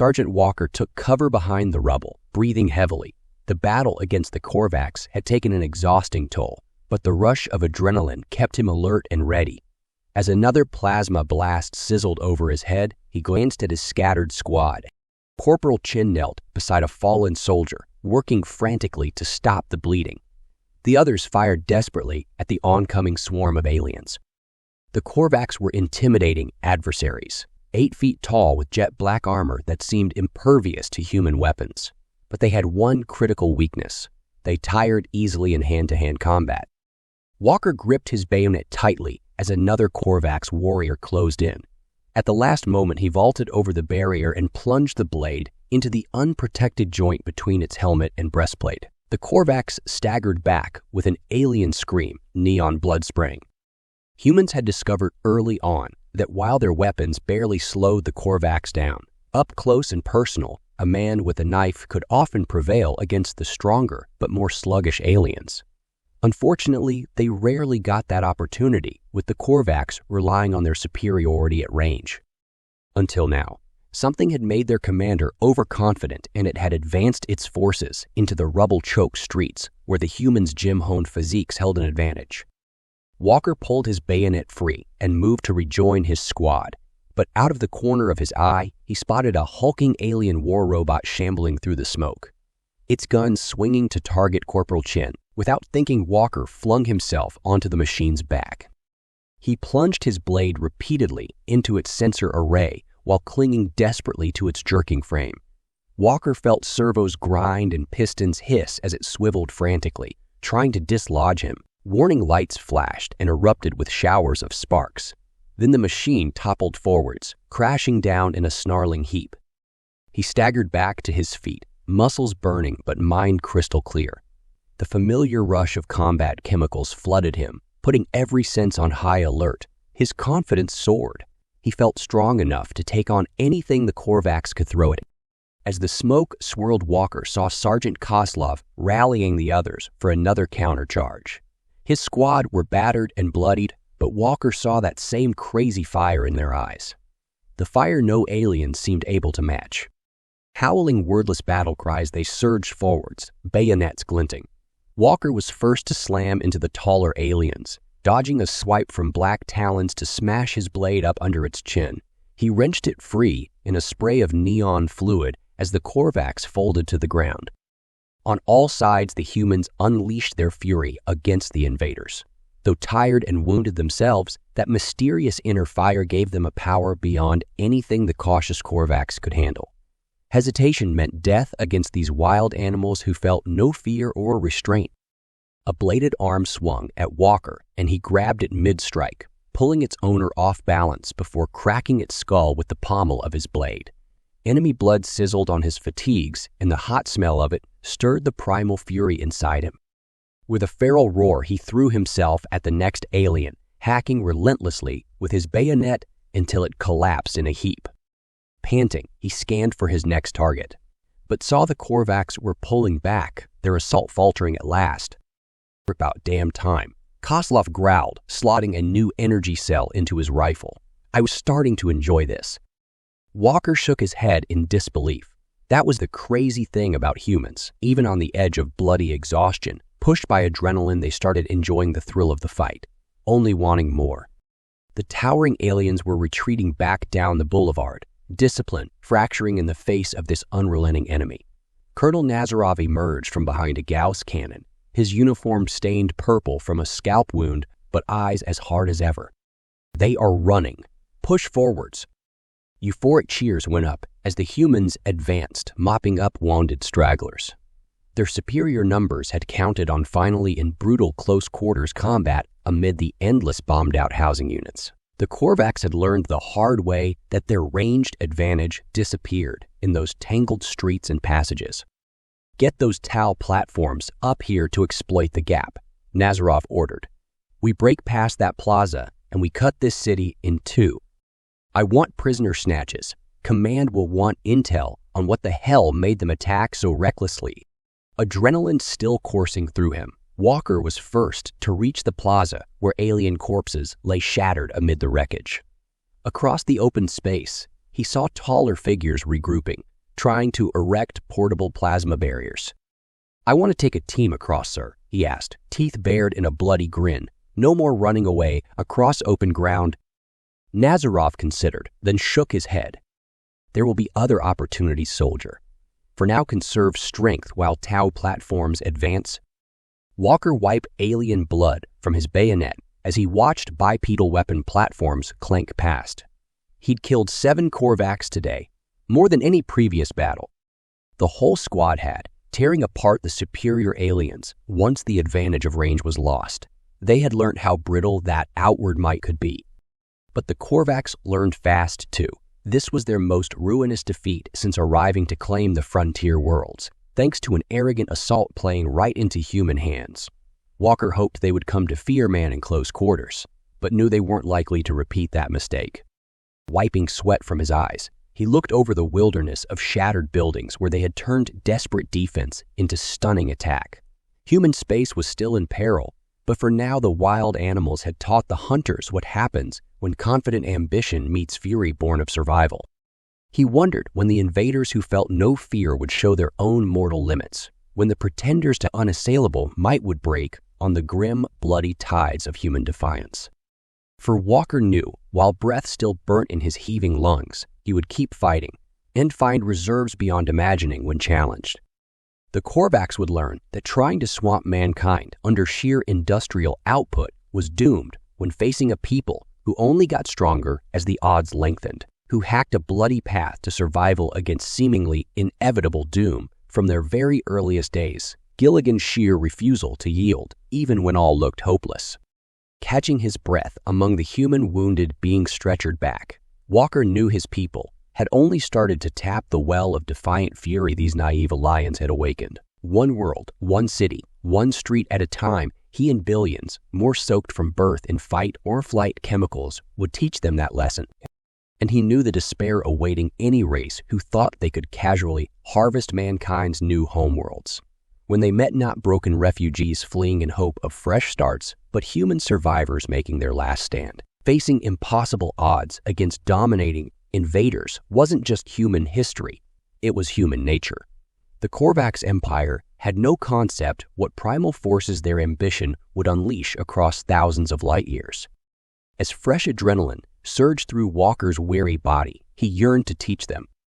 Sergeant Walker took cover behind the rubble, breathing heavily. The battle against the Korvax had taken an exhausting toll, but the rush of adrenaline kept him alert and ready. As another plasma blast sizzled over his head, he glanced at his scattered squad. Corporal Chin knelt beside a fallen soldier, working frantically to stop the bleeding. The others fired desperately at the oncoming swarm of aliens. The Korvax were intimidating adversaries, 8 feet tall with jet black armor that seemed impervious to human weapons. But they had one critical weakness. They tired easily in hand-to-hand combat. Walker gripped his bayonet tightly as another Korvax warrior closed in. At the last moment, he vaulted over the barrier and plunged the blade into the unprotected joint between its helmet and breastplate. The Korvax staggered back with an alien scream, neon blood spraying. Humans had discovered early on that while their weapons barely slowed the Korvax down, up close and personal, a man with a knife could often prevail against the stronger but more sluggish aliens. Unfortunately, they rarely got that opportunity, with the Korvax relying on their superiority at range. Until now, something had made their commander overconfident, and it had advanced its forces into the rubble-choked streets where the humans' gym-honed physiques held an advantage. Walker pulled his bayonet free and moved to rejoin his squad, but out of the corner of his eye, he spotted a hulking alien war robot shambling through the smoke. Its gun swinging to target Corporal Chin. Without thinking, Walker flung himself onto the machine's back. He plunged his blade repeatedly into its sensor array while clinging desperately to its jerking frame. Walker felt servos grind and pistons hiss as it swiveled frantically, trying to dislodge him. Warning lights flashed and erupted with showers of sparks. Then the machine toppled forwards, crashing down in a snarling heap. He staggered back to his feet, muscles burning but mind crystal clear. The familiar rush of combat chemicals flooded him, putting every sense on high alert. His confidence soared. He felt strong enough to take on anything the Korvax could throw at him. As the smoke swirled, Walker saw Sergeant Koslov rallying the others for another countercharge. His squad were battered and bloodied, but Walker saw that same crazy fire in their eyes. The fire no aliens seemed able to match. Howling wordless battle cries, they surged forwards, bayonets glinting. Walker was first to slam into the taller aliens, dodging a swipe from black talons to smash his blade up under its chin. He wrenched it free in a spray of neon fluid as the Korvax folded to the ground. On all sides, the humans unleashed their fury against the invaders. Though tired and wounded themselves, that mysterious inner fire gave them a power beyond anything the cautious Korvax could handle. Hesitation meant death against these wild animals who felt no fear or restraint. A bladed arm swung at Walker, and he grabbed it mid-strike, pulling its owner off balance before cracking its skull with the pommel of his blade. Enemy blood sizzled on his fatigues, and the hot smell of it stirred the primal fury inside him. With a feral roar, he threw himself at the next alien, hacking relentlessly with his bayonet until it collapsed in a heap. Panting, he scanned for his next target, but saw the Korvax were pulling back, their assault faltering at last. About damn time, Koslov growled, slotting a new energy cell into his rifle. I was starting to enjoy this. Walker shook his head in disbelief. That was the crazy thing about humans. Even on the edge of bloody exhaustion, pushed by adrenaline, they started enjoying the thrill of the fight, only wanting more. The towering aliens were retreating back down the boulevard, discipline fracturing in the face of this unrelenting enemy. Colonel Nazarov emerged from behind a Gauss cannon, his uniform stained purple from a scalp wound, but eyes as hard as ever. They are running. Push forwards. Euphoric cheers went up as the humans advanced, mopping up wounded stragglers. Their superior numbers had counted on finally in brutal close-quarters combat amid the endless bombed-out housing units. The Korvax had learned the hard way that their ranged advantage disappeared in those tangled streets and passages. Get those Tau platforms up here to exploit the gap, Nazarov ordered. We break past that plaza and we cut this city in two. I want prisoner snatches. Command will want intel on what the hell made them attack so recklessly. Adrenaline still coursing through him, Walker was first to reach the plaza where alien corpses lay shattered amid the wreckage. Across the open space, he saw taller figures regrouping, trying to erect portable plasma barriers. "I want to take a team across, sir," he asked, teeth bared in a bloody grin. "No more running away across open ground." Nazarov considered, then shook his head. "There will be other opportunities, soldier. For now, conserve strength while Tau platforms advance." Walker wiped alien blood from his bayonet as he watched bipedal weapon platforms clank past. He'd killed 7 Korvax today, more than any previous battle. The whole squad had, tearing apart the superior aliens once the advantage of range was lost. They had learned how brittle that outward might could be. But the Korvax learned fast, too. This was their most ruinous defeat since arriving to claim the frontier worlds, thanks to an arrogant assault playing right into human hands. Walker hoped they would come to fear man in close quarters, but knew they weren't likely to repeat that mistake. Wiping sweat from his eyes, he looked over the wilderness of shattered buildings where they had turned desperate defense into stunning attack. Human space was still in peril, but for now the wild animals had taught the hunters what happens when confident ambition meets fury born of survival. He wondered when the invaders who felt no fear would show their own mortal limits, when the pretenders to unassailable might would break on the grim, bloody tides of human defiance. For Walker knew, while breath still burnt in his heaving lungs, he would keep fighting and find reserves beyond imagining when challenged. The Korvax would learn that trying to swamp mankind under sheer industrial output was doomed when facing a people who only got stronger as the odds lengthened, who hacked a bloody path to survival against seemingly inevitable doom from their very earliest days. Gilligan's sheer refusal to yield, even when all looked hopeless. Catching his breath among the human wounded being stretchered back, Walker knew his people had only started to tap the well of defiant fury these naive aliens had awakened. One world, one city, one street at a time, he and billions, more soaked from birth in fight or flight chemicals, would teach them that lesson. And he knew the despair awaiting any race who thought they could casually harvest mankind's new homeworlds. When they met not broken refugees fleeing in hope of fresh starts, but human survivors making their last stand, facing impossible odds against dominating invaders wasn't just human history, it was human nature. The Korvax Empire had no concept what primal forces their ambition would unleash across thousands of light years. As fresh adrenaline surged through Walker's weary body, he yearned to teach them,